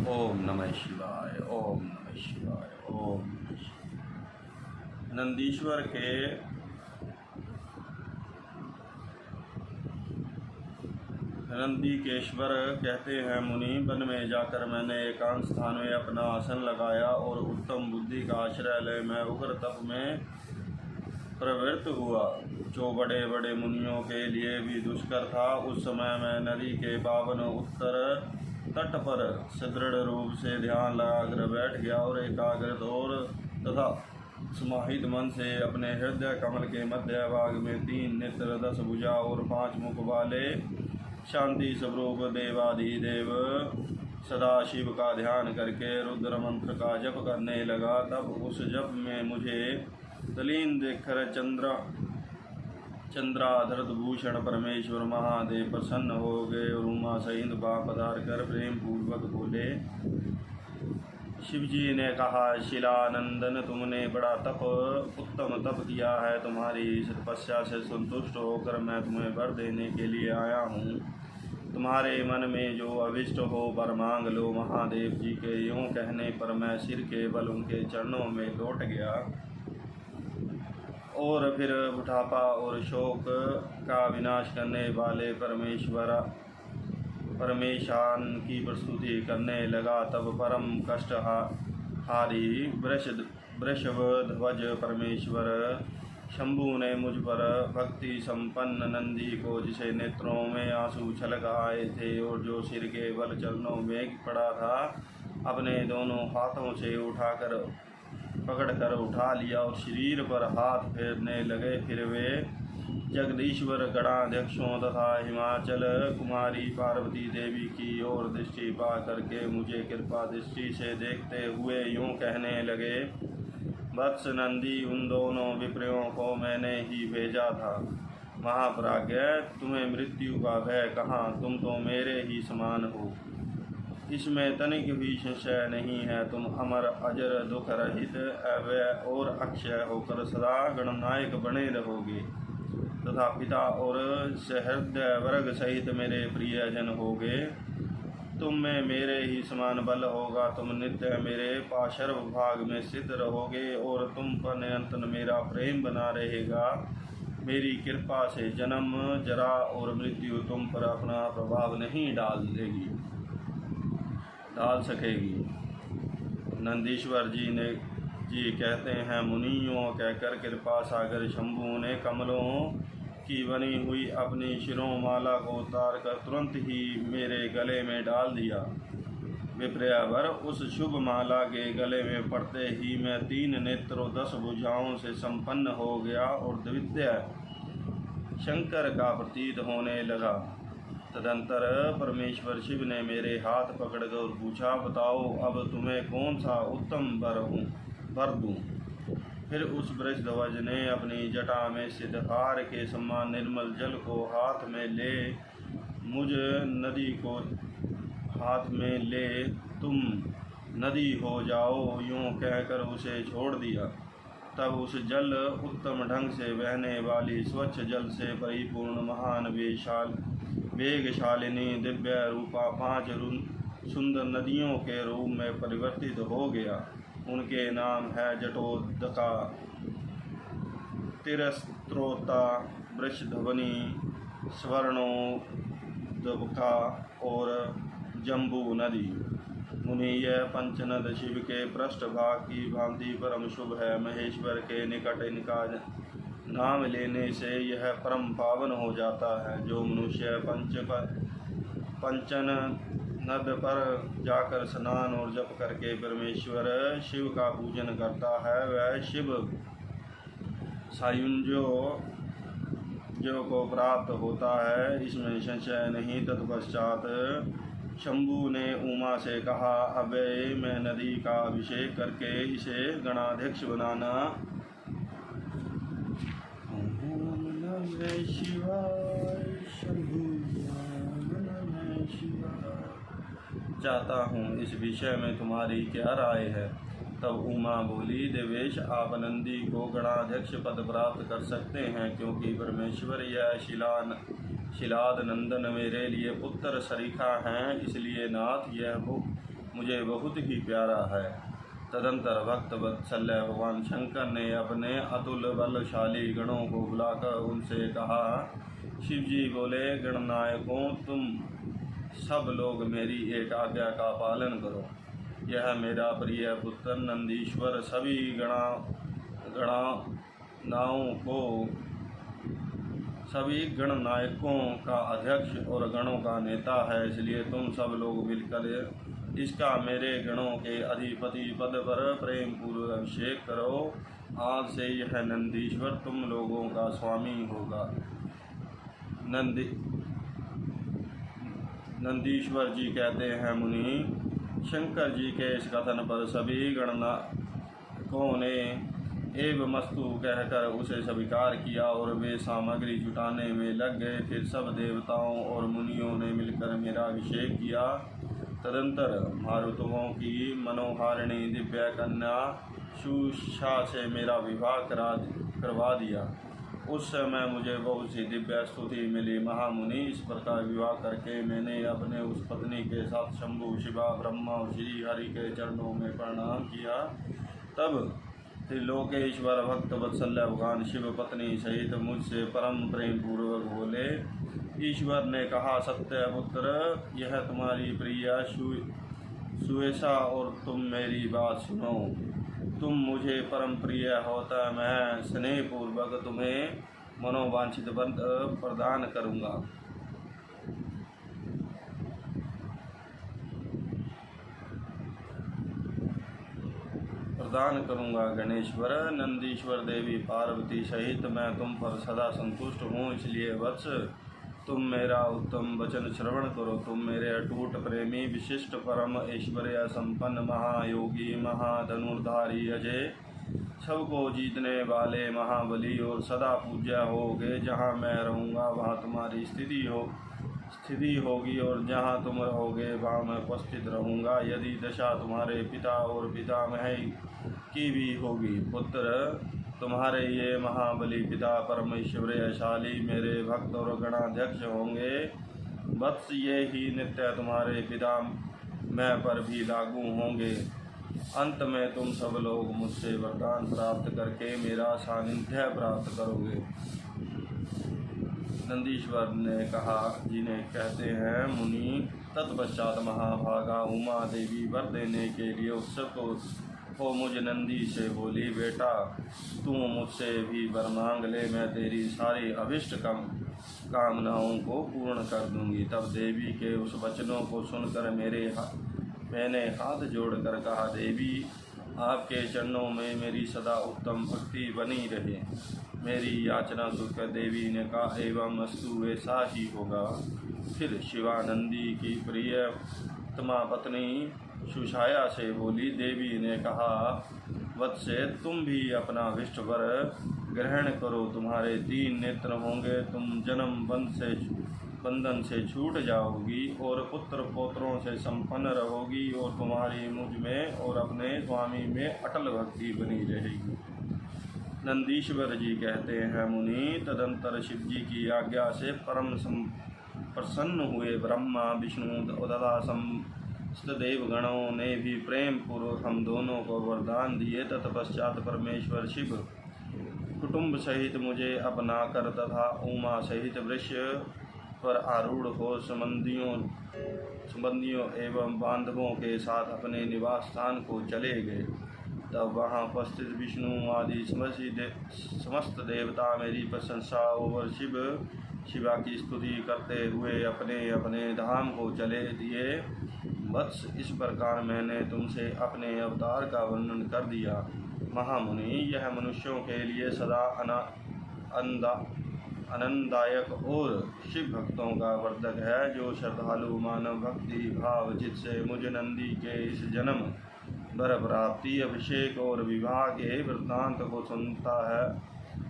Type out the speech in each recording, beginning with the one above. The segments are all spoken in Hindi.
ओम नमः शिवाय। ओम नमः शिवाय। ओम नमः शिवाय। नंदीश्वर के नंदीकेश्वर कहते हैं, मुनि, वन में जाकर मैंने एकांत स्थान में अपना आसन लगाया और उत्तम बुद्धि का आश्रय ले मैं उग्र तप में प्रवृत्त हुआ, जो बड़े बड़े मुनियों के लिए भी दुष्कर था। उस समय मैं नदी के पावन उत्तर तट पर सुदृढ़ रूप से ध्यान लगाकर बैठ गया और एकाग्रत और तथा समाहित मन से अपने हृदय कमल के मध्य भाग में 3 नेत्र, 10 भुजा और 5 मुख वाले शांति स्वरूप देवाधिदेव सदाशिव का ध्यान करके रुद्र मंत्र का जप करने लगा। तब उस जप में मुझे तलीन देखकर चंद्राधर भूषण परमेश्वर महादेव प्रसन्न हो गए और उमा सहित बाप पधार कर प्रेम पूर्वक बोले। शिवजी ने कहा, शिलानंदन, तुमने बड़ा उत्तम तप किया है। तुम्हारी इस तपस्या से संतुष्ट होकर मैं तुम्हें वर देने के लिए आया हूँ। तुम्हारे मन में जो अभिष्ट हो वर मांग लो। महादेव जी के यूँ कहने पर मैं सिर के बल उनके चरणों में लौट गया और फिर बुढ़ापा और शोक का विनाश करने वाले परमेशान की प्रस्तुति करने लगा। तब परम कष्ट हारी वृषभध्वज परमेश्वर शंभु ने मुझ पर भक्ति संपन्न नंदी को, जिसे नेत्रों में आंसू छलक आए थे और जो सिर के बल चरणों में पड़ा था, अपने दोनों हाथों से पकड़कर उठा लिया और शरीर पर हाथ फेरने लगे। फिर वे जगदीश्वर गणाध्यक्षों तथा हिमाचल कुमारी पार्वती देवी की ओर दृष्टि पा करके मुझे कृपा दृष्टि से देखते हुए यूँ कहने लगे, वत्स नंदी, उन दोनों विप्रियों को मैंने ही भेजा था। महाप्राज्ञ, तुम्हें मृत्यु का भय कहाँ, तुम तो मेरे ही समान हो, इसमें तनिक भी संशय नहीं है। तुम अमर, अजर, दुख रहित, अव्यय और अक्षय होकर सदा गणनायक बने रहोगे तथा पिता और सहृदय वर्ग सहित मेरे प्रियजन होगे। तुम में मेरे ही समान बल होगा। तुम नित्य मेरे पार्श्व भाग में स्थित रहोगे और तुम पर निरंतर मेरा प्रेम बना रहेगा। मेरी कृपा से जन्म, जरा और मृत्यु तुम पर अपना प्रभाव नहीं डाल सकेगी। नंदीश्वर जी कहते हैं, मुनियों कहकर कृपा सागर शंभु ने कमलों की बनी हुई अपनी शिरोमाला को उतार कर तुरंत ही मेरे गले में डाल दिया। विप्रयावर, उस शुभ माला के गले में पड़ते ही मैं 3 नेत्रों 10 भुजाओं से संपन्न हो गया और द्वितीय शंकर का प्रतीत होने लगा। तदंतर परमेश्वर शिव ने मेरे हाथ पकड़कर पूछा, बताओ अब तुम्हें कौन सा उत्तम वर दूं। फिर उस वृषध्वज ने अपनी जटा में स्थित हार के समान निर्मल जल को हाथ में ले मुझ नदी को हाथ में ले तुम नदी हो जाओ, यूँ कहकर उसे छोड़ दिया। तब उस जल उत्तम ढंग से बहने वाली स्वच्छ जल से परिपूर्ण महान वेगशालिनी दिव्य रूपा 5 सुंदर नदियों के रूप में परिवर्तित हो गया। उनके नाम है जटोदका, तिरस्त्रोता, वृषध्वनि, स्वर्णोदका और जम्बू नदी। मुनि, यह पंचनद शिव के पृष्ठभाग की भांति परम शुभ है। महेश्वर के निकट इनका नाम लेने से यह परम पावन हो जाता है। जो मनुष्य पंचन नद पर जाकर स्नान और जप करके परमेश्वर शिव का पूजन करता है, वह शिव सायुज्यो को प्राप्त होता है, इसमें संशय नहीं। तत्पश्चात शंभु ने उमा से कहा, अब मैं नदी का अभिषेक करके इसे गणाध्यक्ष बनाना चाहता हूँ। इस विषय में तुम्हारी क्या राय है। तब उमा बोली, देवेश, आप नंदी को गणाध्यक्ष पद प्राप्त कर सकते हैं, क्योंकि परमेश्वर यह शिलाद नंदन मेरे लिए पुत्र सरीखा हैं। इसलिए नाथ, यह मुझे बहुत ही प्यारा है। तदंतर भक्त वत्सल्य भगवान शंकर ने अपने अतुल बलशाली गणों को बुलाकर उनसे कहा, शिव जी बोले, गणनायकों, तुम सब लोग मेरी एक आज्ञा का पालन करो। यह मेरा प्रिय पुत्र नंदीश्वर सभी सभी गणनायकों का अध्यक्ष और गणों का नेता है, इसलिए तुम सब लोग मिलकर इसका मेरे गणों के अधिपति पद पर प्रेम पूर्वक अभिषेक करो। आज से यह नंदीश्वर तुम लोगों का स्वामी होगा। नंदीश्वर जी कहते हैं, मुनि, शंकर जी के इस कथन पर सभी गणनायकों ने एवमस्तु कहकर उसे स्वीकार किया और वे सामग्री जुटाने में लग गए। फिर सब देवताओं और मुनियों ने मिलकर मेरा अभिषेक किया। तदंतर मारुतों की मनोहारिणी दिव्य कन्या सुषा से मेरा विवाह करवा दिया। उस समय मुझे बहुत सी दिव्य स्तुति मिली। महामुनि, इस प्रकार विवाह करके मैंने अपने उस पत्नी के साथ शंभु, शिवा, ब्रह्मा और श्री हरि के चरणों में प्रणाम किया। तब त्रिलोकेश्वर भक्त वत्सल्य भगवान शिव पत्नी सहित मुझसे परम प्रेम पूर्वक बोले। ईश्वर ने कहा, सत्य पुत्र, यह तुम्हारी प्रिया सुवेशा और तुम मेरी बात सुनो। तुम मुझे परम प्रिय होता मैं स्नेह पूर्वक तुम्हें मनोवांछित वर प्रदान करूँगा। गणेश्वर, नंदीश्वर, देवी पार्वती सहित मैं तुम पर सदा संतुष्ट हूँ, इसलिए वत्स तुम मेरा उत्तम वचन श्रवण करो। तुम मेरे अटूट प्रेमी, विशिष्ट, परम ऐश्वर्य संपन्न, महायोगी, महाधनुर्धारी, अजय, सबको जीतने वाले महाबली और सदा पूज्य होगे। जहाँ मैं रहूँगा वहाँ तुम्हारी स्थिति होगी और जहाँ तुम रहोगे वहाँ मैं उपस्थित रहूँगा। यदि दशा तुम्हारे पिता और पितामह की भी होगी, पुत्र, तुम्हारे ये महाबली पिता परमेश्वरशाली मेरे भक्त और गणाध्यक्ष होंगे। वत्स, ये ही नित्य तुम्हारे पिता मैं पर भी लागू होंगे। अंत में तुम सब लोग मुझसे वरदान प्राप्त करके मेरा सानिध्य प्राप्त करोगे। नंदीश्वर ने कहा, जिन्हें कहते हैं मुनि, तत्पश्चात महाभागा उमा देवी वर देने के लिए उत्सुक हो मुझ नंदी से बोली, बेटा, तू मुझसे भी वर मांग ले, मैं तेरी सारी अभिष्ट कामनाओं को पूर्ण कर दूंगी। तब देवी के उस वचनों को सुनकर मैंने हाथ जोड़कर कहा, देवी, आपके चरणों में मेरी सदा उत्तम भक्ति बनी रहे। मेरी याचना सुनकर देवी ने कहा, एवं अस्तु, ऐसा ही होगा। फिर शिवानंदी की प्रियतमा पत्नी सुषाया से बोली। देवी ने कहा, वत्से, तुम भी अपना अभिष्ट वर ग्रहण करो। तुम्हारे 3 नेत्र होंगे, तुम जन्म बंधन से छूट जाओगी और पुत्र पौत्रों से संपन्न रहोगी और तुम्हारी मुझ में और अपने स्वामी में अटल भक्ति बनी रहेगी। नंदीश्वर जी कहते हैं, मुनि, तदंतर शिव जी की आज्ञा से परम प्रसन्न हुए ब्रह्मा, विष्णु तथा समस्त देवगणों ने भी प्रेम पूर्वक हम दोनों को वरदान दिए। तत्पश्चात परमेश्वर शिव कुटुंब सहित मुझे अपना कर तथा उमा सहित वृक्ष पर आरूढ़ हो संबंधियों एवं बांधवों के साथ अपने निवास स्थान को चले गए। तब वहाँ उपस्थित विष्णु आदि समस्त देवता मेरी प्रशंसा और शिवा की स्तुति करते हुए अपने अपने धाम को चले दिए। वत्स, इस प्रकार मैंने तुमसे अपने अवतार का वर्णन कर दिया। महामुनि, यह मनुष्यों के लिए सदा आनंददायक और शिव भक्तों का वर्धक है। जो श्रद्धालु मानव भक्ति भाव जिससे मुझ नंदी के इस जन्म वर प्राप्ति, अभिषेक और विवाह के वृत्तांत को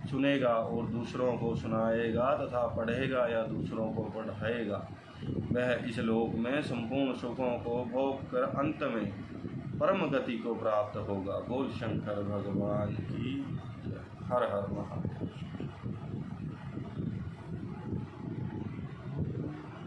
सुनेगा और दूसरों को सुनाएगा तथा पढ़ेगा या दूसरों को पढ़ाएगा, वह इस लोक में संपूर्ण सुखों को भोग कर अंत में परम गति को प्राप्त होगा। बोल शंकर भगवान की। हर हर महादेव।